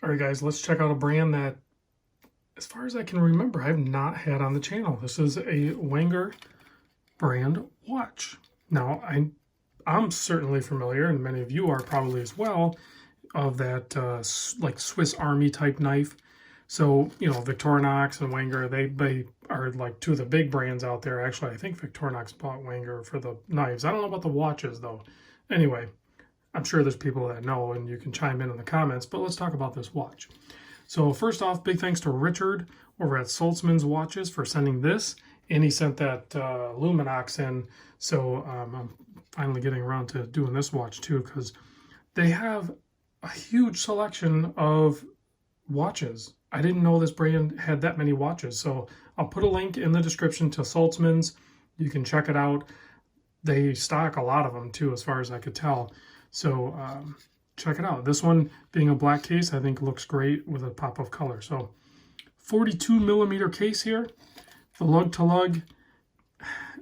All right, guys, let's check out a brand that, as far as I can remember, I've not had on the channel. This is a Wenger brand watch. Now, I'm certainly familiar, and many of you are probably as well, of that like Swiss Army type knife. So, you know, Victorinox and Wenger, they are like two of the big brands out there. Actually, I think Victorinox bought Wenger for the knives. I don't know about the watches, though. Anyway, I'm sure there's people that know, and you can chime in the comments, but let's talk about this watch. So first off, big thanks to Richard over at Saltzman's Watches for sending this, and he sent that Luminox in, so I'm finally getting around to doing this watch too, because they have a huge selection of watches. I didn't know this brand had that many watches, so I'll put a link in the description to Saltzman's. You can check it out. They stock a lot of them too, as far as I could tell. So check it out. This one, being a black case, I think looks great with a pop of color. So 42 millimeter case here. The lug to lug,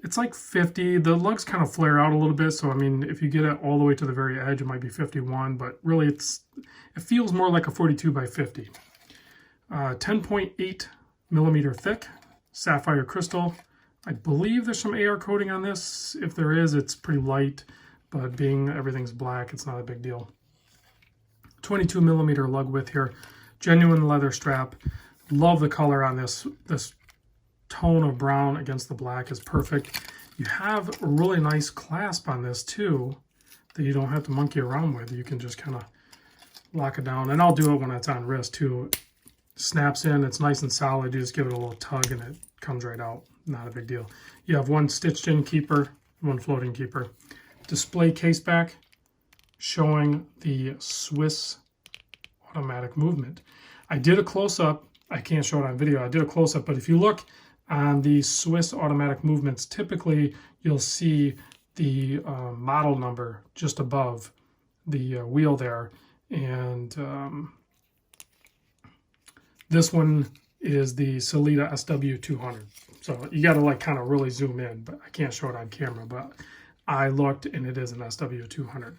it's like 50. The lugs kind of flare out a little bit. So, I mean, if you get it all the way to the very edge, it might be 51. But really, it feels more like a 42 by 50. 10.8 millimeter thick, sapphire crystal. I believe there's some AR coating on this. If there is, it's pretty light. But being everything's black, it's not a big deal. 22 millimeter lug width here. Genuine leather strap. Love the color on this. This tone of brown against the black is perfect. You have a really nice clasp on this too that you don't have to monkey around with. You can just kind of lock it down. And I'll do it when it's on wrist too. Snaps in. It's nice and solid. You just give it a little tug and it comes right out. Not a big deal. You have one stitched in keeper, one floating keeper. Display case back showing the Swiss automatic movement. I did a close-up. I can't show it on video. I did a close-up, but if you look on the Swiss automatic movements, typically you'll see the model number just above the wheel there. And this one is the Sellita SW200. So you got to like kind of really zoom in, but I can't show it on camera, but I looked and it is an SW200.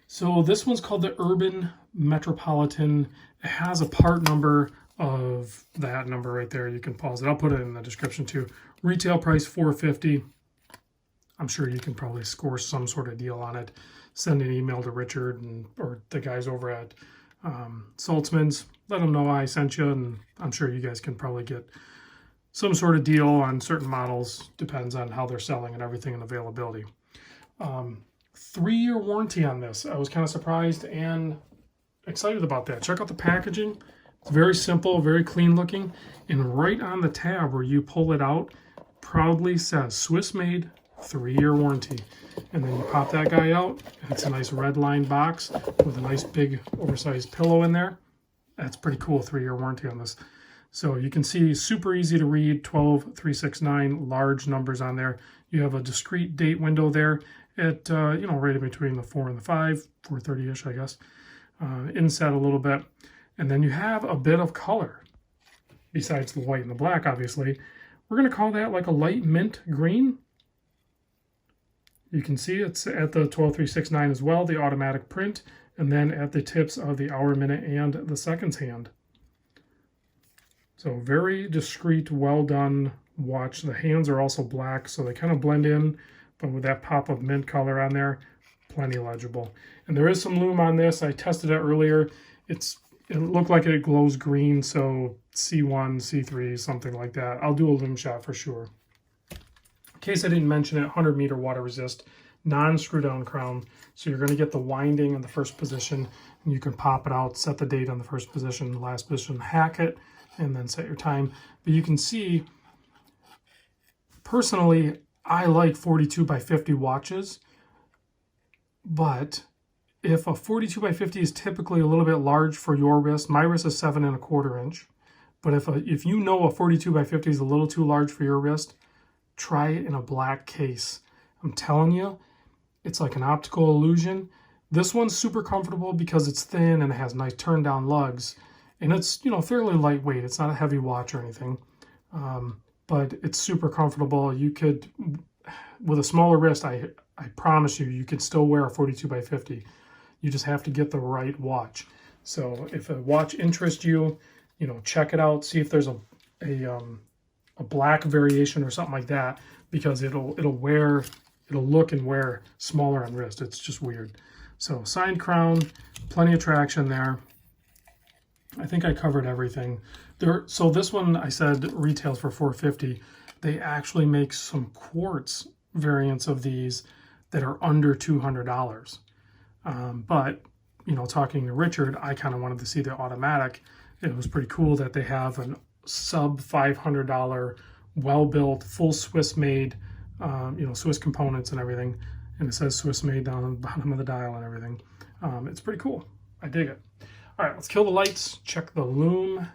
So this one's called the Urban Metropolitan. It has a part number of that number right there. You can pause it. I'll put it in the description too. Retail price $450. I'm sure you can probably score some sort of deal on it. Send an email to Richard or the guys over at Saltzman's. Let them know I sent you, and I'm sure you guys can probably get some sort of deal on certain models. Depends on how they're selling and everything and availability. 3-year warranty on this. I was kind of surprised and excited about that. Check out the packaging. It's very simple, very clean looking. And right on the tab where you pull it out, proudly says Swiss made, 3-year warranty. And then you pop that guy out, and it's a nice red lined box with a nice big oversized pillow in there. That's pretty cool, 3-year warranty on this. So you can see super easy to read, 12369, large numbers on there. You have a discrete date window there at, you know, right in between the 4 and the 5, 4:30-ish, I guess. Inset a little bit. And then you have a bit of color, besides the white and the black, obviously. We're going to call that like a light mint green. You can see it's at the 12369 as well, the automatic print, and then at the tips of the hour, minute, and the seconds hand. So very discreet, well done watch. The hands are also black, so they kind of blend in, but with that pop of mint color on there, plenty legible. And there is some lume on this. I tested it earlier. It looked like it glows green, so C1, C3, something like that. I'll do a lume shot for sure. In case I didn't mention it, 100-meter water resist, non-screw down crown. So you're going to get the winding in the first position, and you can pop it out, set the date on the first position, last position, hack it, and then set your time. But you can see, personally, I like 42 by 50 watches, but if a 42 by 50 is typically a little bit large for your wrist, my wrist is 7¼ inch, but if you know a 42 by 50 is a little too large for your wrist, try it in a black case. I'm telling you, it's like an optical illusion. This one's super comfortable because it's thin and it has nice turn down lugs. And it's, you know, fairly lightweight. It's not a heavy watch or anything, but it's super comfortable. You could, with a smaller wrist, I promise you, you could still wear a 42 by 50. You just have to get the right watch. So if a watch interests you, you know, check it out. See if there's a black variation or something like that, because it'll look and wear smaller on wrist. It's just weird. So signed crown, plenty of traction there. I think I covered everything. So this one I said retails for $450. They actually make some quartz variants of these that are under $200. But, you know, talking to Richard, I kind of wanted to see the automatic. It was pretty cool that they have a sub $500, well-built, full Swiss-made, you know, Swiss components and everything. And it says Swiss-made down on the bottom of the dial and everything. It's pretty cool. I dig it. All right, let's kill the lights, check the lume.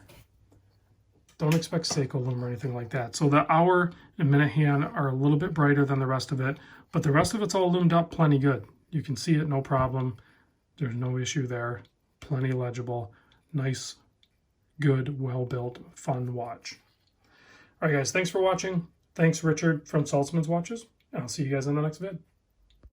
Don't expect Seiko lume or anything like that. So the hour and minute hand are a little bit brighter than the rest of it, but the rest of it's all loomed up plenty good. You can see it, no problem. There's no issue there. Plenty legible. Nice, good, well-built, fun watch. All right, guys, thanks for watching. Thanks, Richard from Saltzman's Watches. I'll see you guys in the next vid.